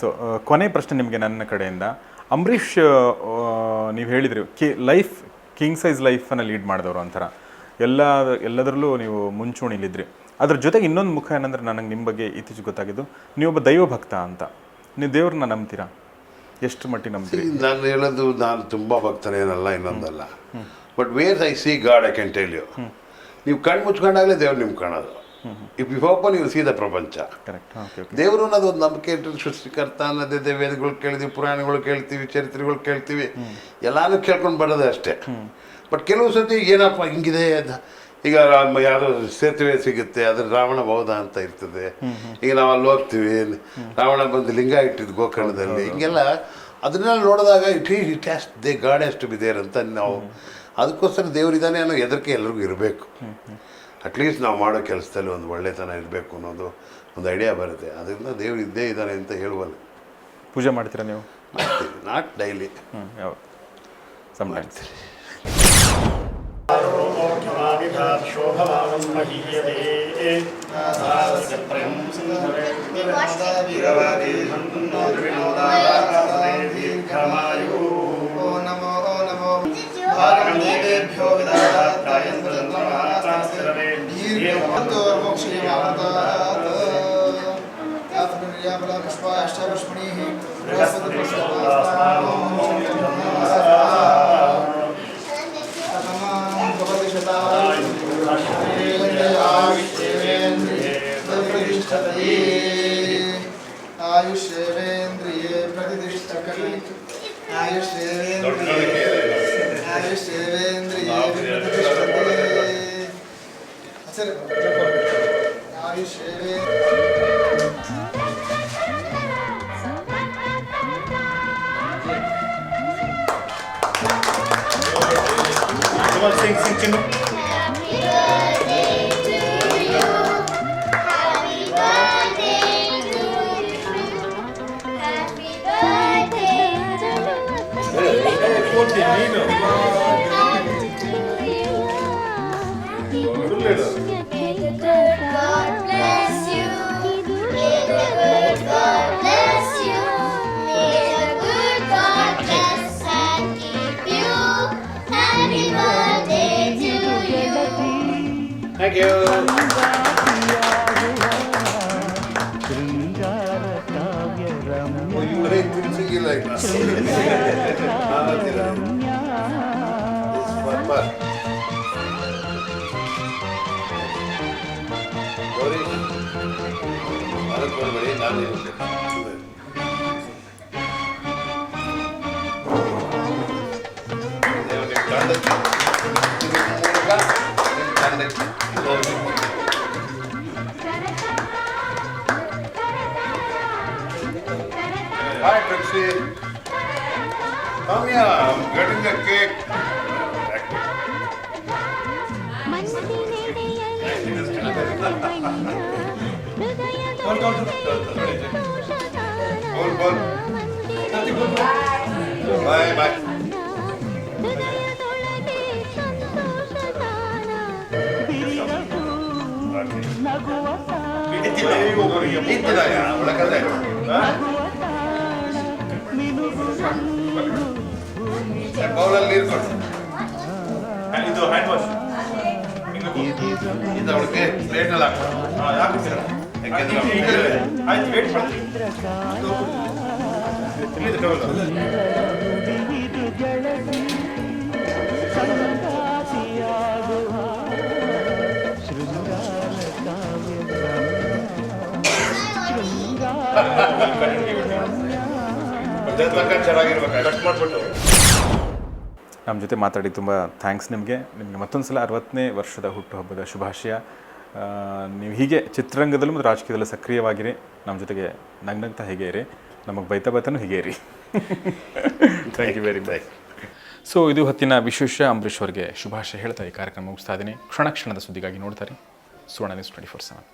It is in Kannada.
ಸೊ ಕೊನೆ ಪ್ರಶ್ನೆ ನಿಮಗೆ ನನ್ನ ಕಡೆಯಿಂದ. ಅಂಬರೀಷ್ ನೀವು ಹೇಳಿದ್ರಿ ಲೈಫ್ ಕಿಂಗ್ ಸೈಜ್ ಲೈಫನ್ನು ಲೀಡ್ ಮಾಡಿದವರು ಒಂಥರ ಎಲ್ಲದರಲ್ಲೂ ನೀವು ಮುಂಚೂಣಿಲಿದ್ರಿ. ಅದ್ರ ಜೊತೆಗೆ ಇನ್ನೊಂದು ಮುಖ ಏನಂದರೆ ನನಗೆ ನಿಮ್ಮ ಬಗ್ಗೆ ಇತ್ತೀಚೆಗೆ ಗೊತ್ತಾಗಿದ್ದು, ನೀವೊಬ್ಬ ದೈವ ಭಕ್ತ ಅಂತ. ನೀವು ದೇವ್ರನ್ನ ನಂಬ್ತೀರಾ? ಎಷ್ಟು ಮಟ್ಟಿಗೆ ನಂಬ್ತೀರಿ? ನಾನು ಹೇಳೋದು, ನಾನು ತುಂಬ ಭಕ್ತನೇನಲ್ಲ, ಇನ್ನೊಂದಲ್ಲ. But where I see God I can tell you. ನೀವು ಕಣ್ಣು ಮುಚ್ಕೊಂಡಾಗಲೇ ದೇವ್ರು ನಿಮ್ಗೆ ಕಾಣೋದು. If you open you see the ಪ್ರಪಂಚ. ದೇವರು ಅನ್ನೋದು ಒಂದು ನಂಬಿಕೆ ಇಟ್ಟರೆ ಸೃಷ್ಟಿಕರ್ತ ಅನ್ನೋದೇ. ವೇದಗಳು ಕೇಳ್ತೀವಿ, ಪುರಾಣಗಳು ಕೇಳ್ತೀವಿ, ಚರಿತ್ರೆಗಳು ಕೇಳ್ತೀವಿ, ಎಲ್ಲಾನು ಕೇಳ್ಕೊಂಡು ಬರೋದೇ ಅಷ್ಟೇ. ಬಟ್ ಕೆಲವು ಸತಿ ಏನಪ್ಪ ಹಿಂಗಿದೆ, ಈಗ ಯಾವುದೋ ಸೇತುವೆ ಸಿಗುತ್ತೆ, ಅದ್ರ ರಾವಣ ಬೌಧ ಅಂತ ಇರ್ತದೆ. ಈಗ ನಾವು ಅಲ್ಲಿ ಹೋಗ್ತೀವಿ, ರಾವಣ ಬಂದು ಲಿಂಗ ಇಟ್ಟಿದ್ದು ಗೋಕರ್ಣದಲ್ಲಿ, ಹಿಂಗೆಲ್ಲ ಅದನ್ನೆಲ್ಲ ನೋಡಿದಾಗ it has they God has to be there ಅಂತ ನಾವು. ಅದಕ್ಕೋಸ್ಕರ ದೇವರಿದ್ದಾನೆ ಅನ್ನೋ ಹೆದರಿಕೆ ಎಲ್ರಿಗೂ ಇರಬೇಕು. ಅಟ್ಲೀಸ್ಟ್ ನಾವು ಮಾಡೋ ಕೆಲಸದಲ್ಲಿ ಒಂದು ಒಳ್ಳೆತನ ಇರಬೇಕು ಅನ್ನೋದು ಒಂದು ಐಡಿಯಾ ಬರುತ್ತೆ. ಅದರಿಂದ ದೇವ್ರು ಇದ್ದೇ ಇದ್ದಾನೆ ಅಂತ ಹೇಳುವಲ್ಲ. ಪೂಜೆ ಮಾಡ್ತೀರಾ ನೀವು? ಮಾಡ್ತೀವಿ, ನಾಟ್ ಡೈಲಿ. ಮಾಡ್ತೀರಿ. ಆಯುಷ್ಯವೇಂದ್ರಿಯೇ ಪ್ರತಿಷ್ಠಕನೇ ಆಯುಷ್ಯವೇಂದ್ರಿಯೇ ಪ್ರತಿಷ್ಠತೆ sir Thank you. You read music like this. Hi, Trixie. Come here, I'm getting the cake. Bye, bye. ಬೌಲಲ್ಲಿ ನೀರು ಕೊಡು. ಇದು ಹ್ಯಾಂಡ್ ವಾಶ್. ಇದು ಅವಳಿಗೆ ಪ್ಲೇಟಲ್ಲಿ ಹಾಕ್ತೀರಾ? ಆಯ್ತು, ವೇಟ್ ಮಾಡಿ. ನಮ್ಮ ಜೊತೆ ಮಾತಾಡಿ ತುಂಬ ಥ್ಯಾಂಕ್ಸ್ ನಿಮಗೆ. ಮತ್ತೊಂದು ಸಲ 60ನೇ ವರ್ಷದ ಹುಟ್ಟುಹಬ್ಬದ ಶುಭಾಶಯ. ನೀವು ಹೀಗೆ ಚಿತ್ರರಂಗದಲ್ಲೂ ಮತ್ತು ರಾಜಕೀಯದಲ್ಲೂ ಸಕ್ರಿಯವಾಗಿರಿ, ನಮ್ಮ ಜೊತೆಗೆ ನಗ್ನಗ್ತಾ ಹೀಗೆ ಇರಿ, ನಮಗೆ ಬೈತಾನು ಹೀಗೆ ಇರಿ. Thank you very much. So ಇದು ಹೊತ್ತಿನ ವಿಶೇಷ. ಅಂಬರೀಷ್ ಅವರಿಗೆ ಶುಭಾಶಯ ಹೇಳ್ತಾ ಈ ಕಾರ್ಯಕ್ರಮ ಮುಗಿಸ್ತಾ ಇದ್ದೀನಿ. ಕ್ಷಣ ಕ್ಷಣದ ಸುದ್ದಿಗಾಗಿ ನೋಡ್ತಾರೆ ಸುವರ್ಣ ನ್ಯೂಸ್ 24/7.